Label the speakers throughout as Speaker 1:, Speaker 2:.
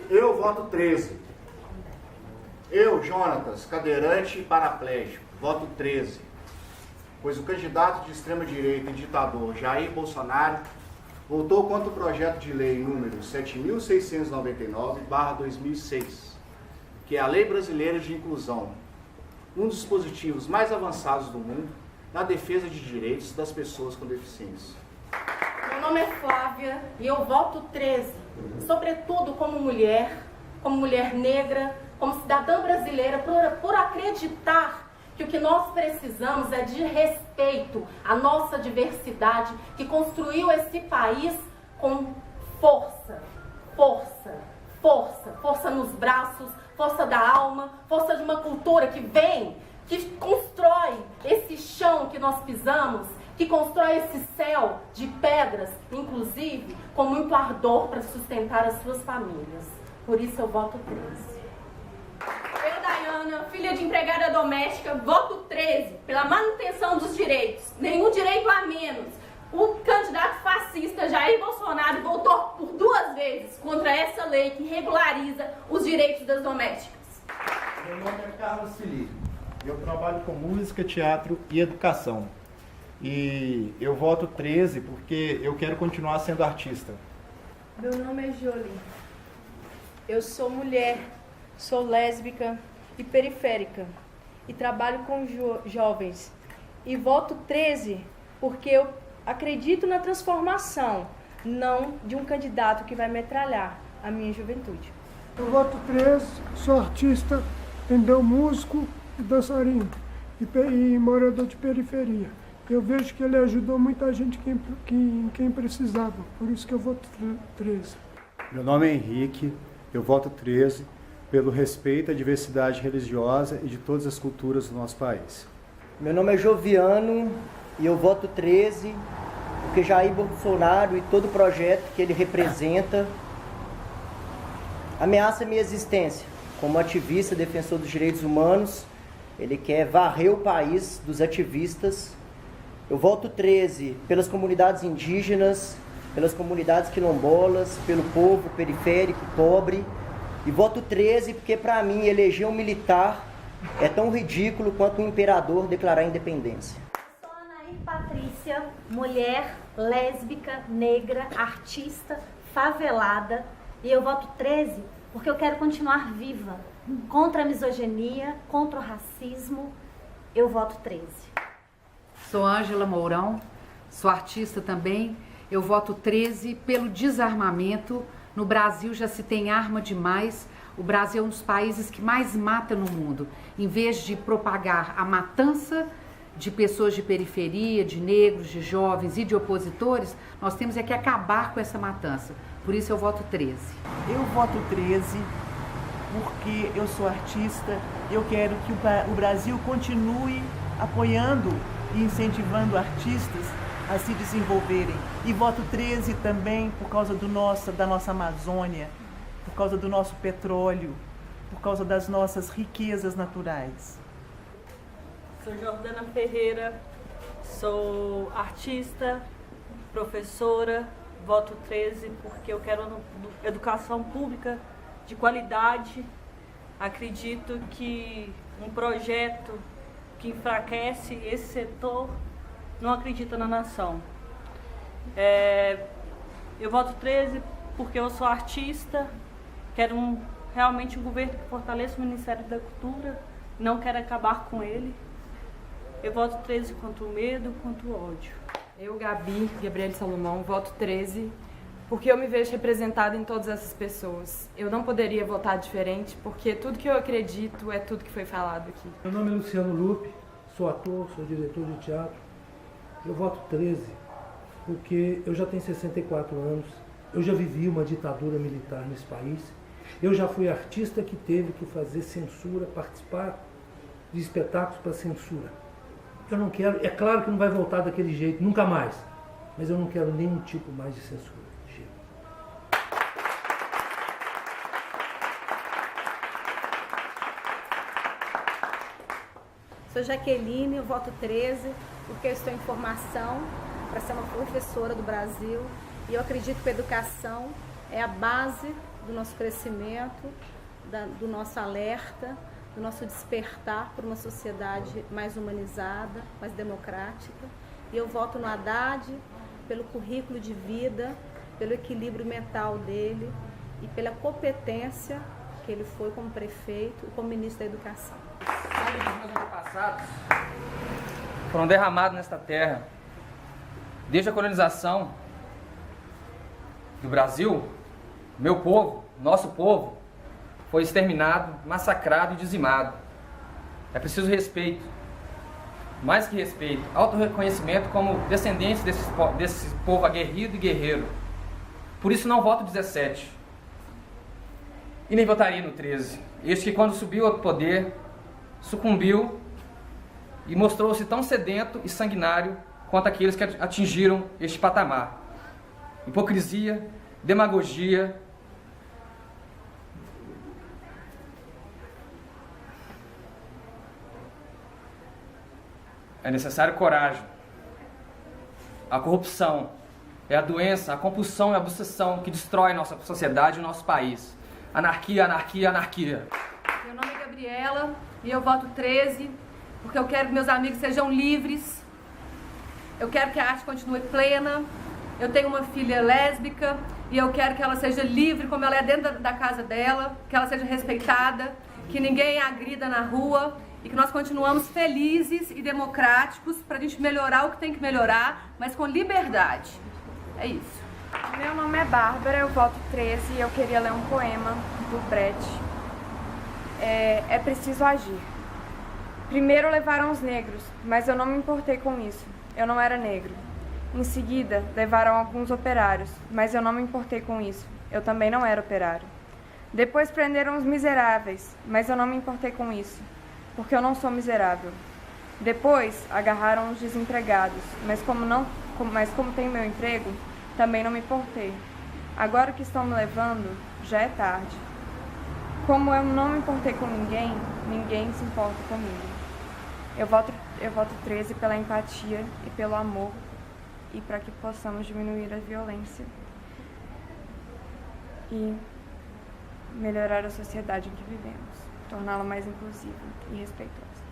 Speaker 1: Eu voto 13. Eu, Jonatas, cadeirante e paraplégico, voto 13. Pois o candidato de extrema-direita e ditador Jair Bolsonaro votou contra o projeto de lei número 7.699/2006, que é a Lei Brasileira de Inclusão, um dos dispositivos mais avançados do mundo na defesa de direitos das pessoas com deficiência.
Speaker 2: Meu nome é Flávia e eu voto 13, sobretudo como mulher negra, como cidadã brasileira, por acreditar que o que nós precisamos é de respeito à nossa diversidade, que construiu esse país com força, força, força, força nos braços, força da alma, força de uma cultura que vem, que constrói esse chão que nós pisamos, que constrói esse céu de pedras, inclusive com muito ardor para sustentar as suas famílias. Por isso eu voto 13.
Speaker 3: Eu, Dayana, filha de empregada doméstica, voto 13, pela manutenção dos direitos, nenhum direito a menos. O candidato fascista Jair Bolsonaro votou por 2 vezes contra essa lei que regulariza os direitos das domésticas.
Speaker 4: Meu nome é Carlos Felipe, eu trabalho com música, teatro e educação. E eu voto 13 porque eu quero continuar sendo artista.
Speaker 5: Meu nome é Jolie, eu sou mulher, sou lésbica e periférica e trabalho com jovens. E voto 13 porque eu acredito na transformação, não de um candidato que vai metralhar a minha juventude.
Speaker 6: Eu voto 13, sou artista, entendeu? Músico e dançarino e morador de periferia. Eu vejo que ele ajudou muita gente quem precisava, por isso que eu voto 13.
Speaker 7: Meu nome é Henrique, eu voto 13 pelo respeito à diversidade religiosa e de todas as culturas do nosso país.
Speaker 8: Meu nome é Joviano e eu voto 13 porque Jair Bolsonaro e todo o projeto que ele representa ameaça a minha existência. Como ativista defensor dos direitos humanos, ele quer varrer o país dos ativistas. Eu voto 13 pelas comunidades indígenas, pelas comunidades quilombolas, pelo povo periférico, pobre. E voto 13 porque, para mim, eleger um militar é tão ridículo quanto um imperador declarar a independência.
Speaker 9: Sou Anaí Patrícia, mulher, lésbica, negra, artista, favelada. E eu voto 13 porque eu quero continuar viva. Contra a misoginia, contra o racismo, eu voto 13.
Speaker 10: Sou Ângela Mourão, sou artista também. Eu voto 13 pelo desarmamento. No Brasil já se tem arma demais. O Brasil é um dos países que mais mata no mundo. Em vez de propagar a matança de pessoas de periferia, de negros, de jovens e de opositores, nós temos é que acabar com essa matança. Por isso eu voto 13.
Speaker 11: Eu voto 13 porque eu sou artista. Eu quero que o Brasil continue apoiando e incentivando artistas a se desenvolverem. E voto 13 também por causa da nossa Amazônia, por causa do nosso petróleo, por causa das nossas riquezas naturais.
Speaker 12: Sou Jordana Ferreira, sou artista, professora, voto 13 porque eu quero educação pública de qualidade. Acredito que um projeto que enfraquece esse setor não acredita na nação. Eu voto 13 porque eu sou artista, quero realmente um governo que fortaleça o Ministério da Cultura, não quero acabar com ele. Eu voto 13 contra o medo, contra o ódio.
Speaker 5: Eu, Gabi, Gabriele Salomão, voto 13 porque eu me vejo representada em todas essas pessoas. Eu não poderia votar diferente porque tudo que eu acredito é tudo que foi falado aqui.
Speaker 13: Meu nome é Luciano Lupe, sou ator, sou diretor de teatro. Eu voto 13 porque eu já tenho 64 anos, eu já vivi uma ditadura militar nesse país, eu já fui artista que teve que fazer censura, participar de espetáculos para censura. Eu não quero, é claro que não vai voltar daquele jeito, nunca mais, mas eu não quero nenhum tipo mais de censura. Chega.
Speaker 14: Sou Jaqueline, eu voto 13 porque eu estou em formação para ser uma professora do Brasil e eu acredito que a educação é a base do nosso crescimento, do nosso alerta, do nosso despertar para uma sociedade mais humanizada, mais democrática. E eu voto no Haddad pelo currículo de vida, pelo equilíbrio mental dele e pela competência que ele foi como prefeito e como ministro da Educação.
Speaker 15: Sangue dos meus antepassados foram derramados nesta terra. Desde a colonização do Brasil, meu povo, nosso povo, foi exterminado, massacrado e dizimado. É preciso respeito, mais que respeito, autorreconhecimento como descendentes desse povo aguerrido e guerreiro. Por isso não voto 17 e nem votaria no 13. Este que quando subiu ao poder, sucumbiu e mostrou-se tão sedento e sanguinário quanto aqueles que atingiram este patamar. Hipocrisia, demagogia, é necessário coragem. A corrupção é a doença, a compulsão e a obsessão que destrói nossa sociedade e nosso país. Anarquia, anarquia, anarquia.
Speaker 5: Meu nome é Gabriela e eu voto 13 porque eu quero que meus amigos sejam livres. Eu quero que a arte continue plena. Eu tenho uma filha lésbica e eu quero que ela seja livre como ela é dentro da casa dela, que ela seja respeitada, que ninguém a agrida na rua e que nós continuamos felizes e democráticos para a gente melhorar o que tem que melhorar, mas com liberdade. É isso.
Speaker 16: Meu nome é Bárbara, eu voto 13 e eu queria ler um poema do Brecht. É preciso agir. Primeiro levaram os negros, mas eu não me importei com isso. Eu não era negro. Em seguida, levaram alguns operários, mas eu não me importei com isso. Eu também não era operário. Depois prenderam os miseráveis, mas eu não me importei com isso, porque eu não sou miserável. Depois, agarraram os desempregados, mas como tenho meu emprego, também não me importei. Agora que estão me levando, já é tarde. Como eu não me importei com ninguém, ninguém se importa comigo. Eu voto 13 pela empatia e pelo amor e para que possamos diminuir a violência e melhorar a sociedade em que vivemos, torná-la mais inclusiva e respeitosa.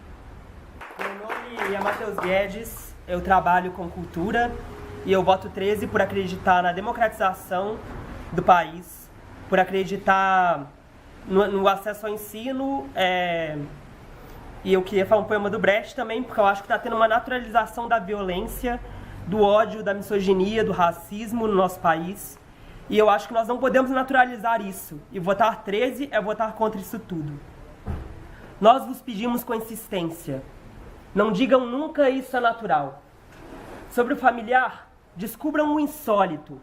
Speaker 17: Meu nome é Matheus Guedes, eu trabalho com cultura e eu voto 13 por acreditar na democratização do país, por acreditar no acesso ao ensino, e eu queria falar um poema do Brecht também, porque eu acho que está tendo uma naturalização da violência, do ódio, da misoginia, do racismo no nosso país, e eu acho que nós não podemos naturalizar isso, e votar 13 é votar contra isso tudo. Nós vos pedimos com insistência, não digam nunca isso é natural. Sobre o familiar, descubram o insólito.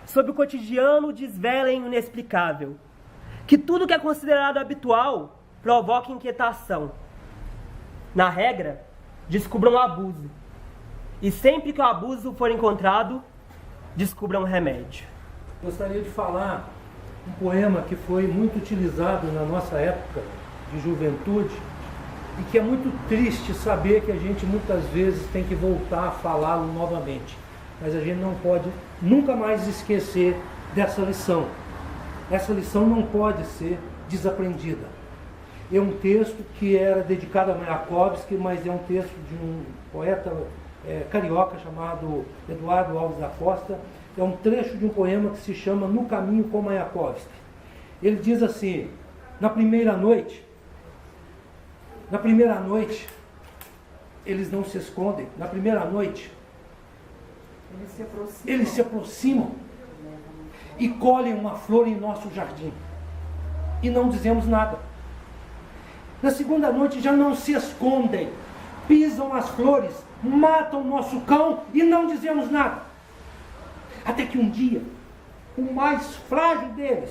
Speaker 17: Sobre o cotidiano, desvelem o inexplicável. Que tudo que é considerado habitual provoque inquietação. Na regra, descubram o abuso. E sempre que o abuso for encontrado, descubram o remédio.
Speaker 13: Gostaria de falar um poema que foi muito utilizado na nossa época de juventude e que é muito triste saber que a gente muitas vezes tem que voltar a falá-lo novamente. Mas a gente não pode nunca mais esquecer dessa lição. Essa lição não pode ser desaprendida. É um texto que era dedicado a Mayakovsky, mas é um texto de um poeta carioca chamado Eduardo Alves da Costa. É um trecho de um poema que se chama No Caminho com Mayakovsky. Ele diz assim: na primeira noite, eles não se escondem. Na primeira noite, eles se aproximam e colhem uma flor em nosso jardim. E não dizemos nada. Na segunda noite já não se escondem, pisam as flores, matam nosso cão e não dizemos nada. Até que um dia, o mais frágil deles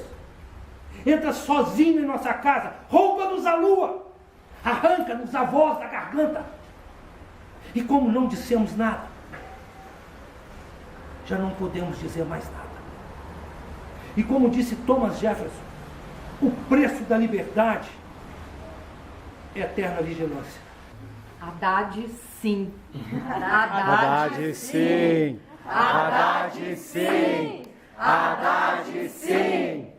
Speaker 13: entra sozinho em nossa casa, rouba-nos a lua, arranca-nos a voz da garganta. E como não dissemos nada, já não podemos dizer mais nada. E como disse Thomas Jefferson, o preço da liberdade é eterna vigilância.
Speaker 10: Haddad, sim.
Speaker 7: Haddad, sim.
Speaker 10: Haddad, sim.
Speaker 7: Haddad, sim.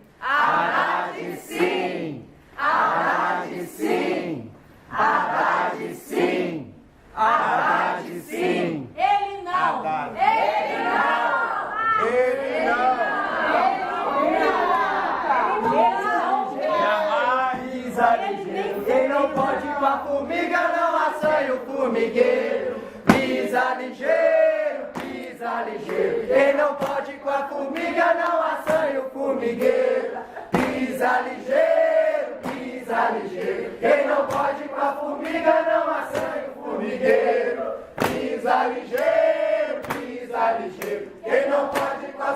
Speaker 18: Haddad sim! Haddad sim! Haddad sim! Haddad sim!
Speaker 2: Ele não!
Speaker 18: Haddad.
Speaker 2: Ele não!
Speaker 18: Ele não! Quem não pode com a formiga não assanha o formigueiro. Pisa ligeiro, pisa ligeiro. Quem não pode com a formiga não assanha o formigueiro. Pisa ligeiro, pisa ligeiro. Quem não pode com a formiga não assanha o formigueiro. Pisa ligeiro, pisa ligeiro. Quem não pode com a